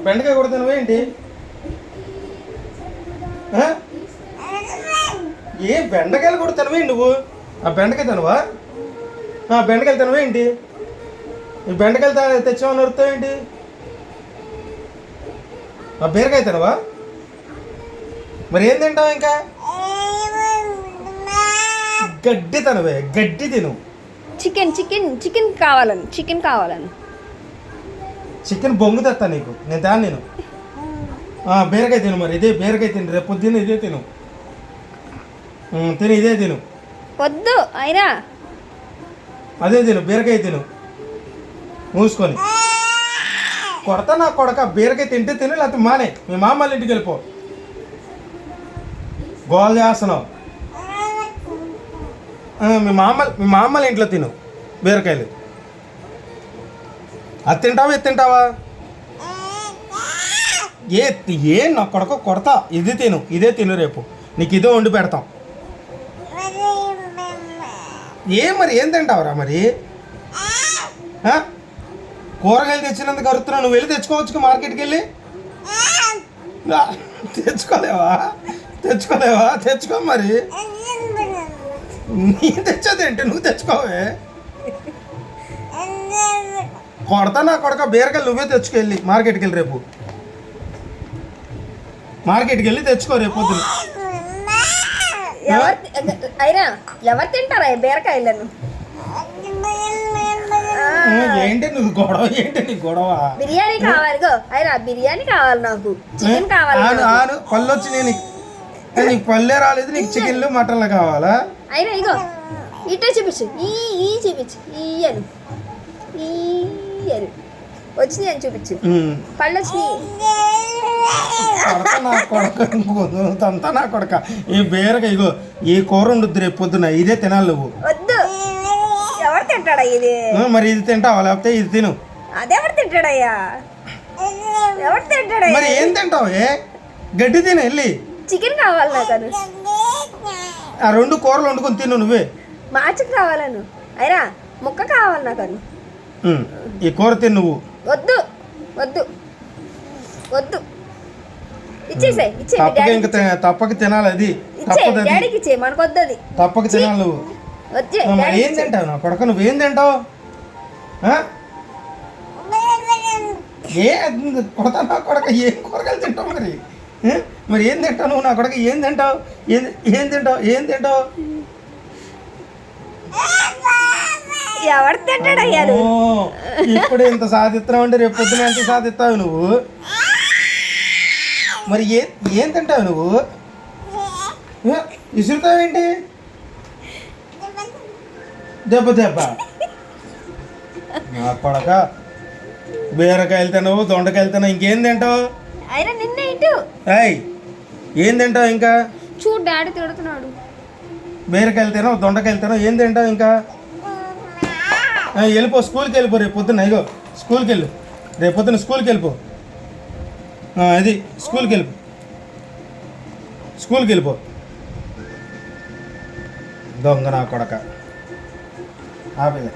బెండకాయ కూడా తినవా ఏంటి? ఏ బెండకాయలు కూడా తినవేంటి నువ్వు? ఆ బెండకాయ తినవా? బెండకాయలు తినవా ఏంటి? ఈ బెండకాయలు తెచ్చామని నరుతావేంటి? ఆ బీరకాయ తినవా? మరి ఏం తింటావు ఇంకా? గడ్డి తినవే, గడ్డి తిను. చికెన్ చికెన్ చికెన్ కావాలను చికెన్ కావాలను చికెన్ బొంగు తెస్తా నీకు, నేను దాన్ని నేను. బీరకాయ తిను, మరి ఇదే బీరకాయ తిను, రేపు పొద్దున్న ఇదే తిను. తిను, ఇదే తిను. వద్దు అయినా అదే తిను, బీరకాయ తిను మూసుకొని. కొడతా నా కొడక, బీరకాయ తింటే తిను, లేకపోతే మానే. మీ మామూలు ఇంటికి వెళ్ళిపో. గోల్ చేస్తున్నావు. మీ మామూలు ఇంట్లో తిను బీరకాయలు. అది తింటావా, ఇది తింటావా? ఏ నా కొడక కొడతా. ఇది తిను, ఇదే తిను, రేపు నీకు ఇదే వండి పెడతాం. మరి ఏం తింటావురా మరి? కూరగాయలు తెచ్చినందుకు అరుతున్నావు. నువ్వు వెళ్ళి తెచ్చుకోవచ్చు మార్కెట్కి వెళ్ళి. తెచ్చుకోలేవా? తెచ్చుకో మరి. నీ తెచ్చేదేంటి? నువ్వు తెచ్చుకోవే. కొడతా నా కొడక, బీరకాయలు నువ్వే తెచ్చుకెళ్ళి మార్కెట్కి వెళ్ళి. రేపు మార్కెట్కి వెళ్ళి తెచ్చుకో రేపు పొద్దున. అయినా ఎవరు తింటారా బీరకాయలను? ఏంటి నువ్వు గొడవ? ఏంటి నీ గొడవ? బిర్యానీ కావాలి. అయినా బిర్యానీ కావాలి, నాకు చికెన్ కావాలి. పళ్ళు వచ్చి నీకు పళ్ళే రాలేదు, నీకు చికెన్లు మటన్లు కావాలా? అయినా ఇగో ఇటే చూపించు, ఈ చూపించు, ఈయను వచ్చినాయి అని చూపించు. పళ్ళు వచ్చినాయి. తంతా నా కొడక. ఈ బీరకాయ ఇగో, ఈ కూర ఉండొద్దు రేపు పొద్దున, ఇదే తినాలి నువ్వు. వద్దు. ఎవరు తింటాడా ఇది? మరి ఇది తింటావా, లేకపోతే ఇది తిను. అదెవరు తింటాడయ్యా? ఎవరు తింటాడయ్యా? మరి ఏం తింటావు? గడ్డి తిను వెళ్ళి. చికెన్ కావాలి నాకు. ఆ రెండు కూరలు వండుకొని తిను నువ్వే. మాచకు కావాలను. అయినా ముక్క కావాలి నాకు. ఈ కూర తిను నువ్వు. వద్దు వద్దు వద్దు. ఇచ్చేసాయి. తప్పక తినాలి. అది డాడీకి ఇచ్చే, మనకు వద్దు. అది తప్పక తినాలి నువ్వు. ఏం తింటావు నా కొడక? నువ్వేం తింటావు? కొడతా నా కొడక, ఏం కూరగాయలు తింటావు మరి? మరి ఏం తింటావు నువ్వు నా కొడక? ఏం తింటావు? ఏం తింటావు? ఎవరు తింటాడయ్యా? ఇప్పుడు ఇంత సాధిస్తున్నావు అంటే రేపు పొద్దున ఎంత సాధిస్తావు నువ్వు? మరి ఏం తింటావు నువ్వు? విసురుతావేంటి? దెబ్బ నా కొడక. బీరకాయలు తినవు, దొండకాయలు తినవు, ఇంకేం తింటావు? ఏం తింటావు ఇంకా? చూడు డాడీ తిడుతున్నాడు. బీరకాయలు తినవు, దొండకాయలు తినవు, ఏం తింటావు ఇంకా? వెళ్ళిపో, స్కూల్కి వెళ్ళిపో రేపు పొద్దున్న. ఇగో స్కూల్కి వెళ్ళు, రేపు పొద్దున్న స్కూల్కి వెళ్ళిపో. అది స్కూల్కి వెళ్ళిపో. దొంగ నా కొడక. ఆపేలే.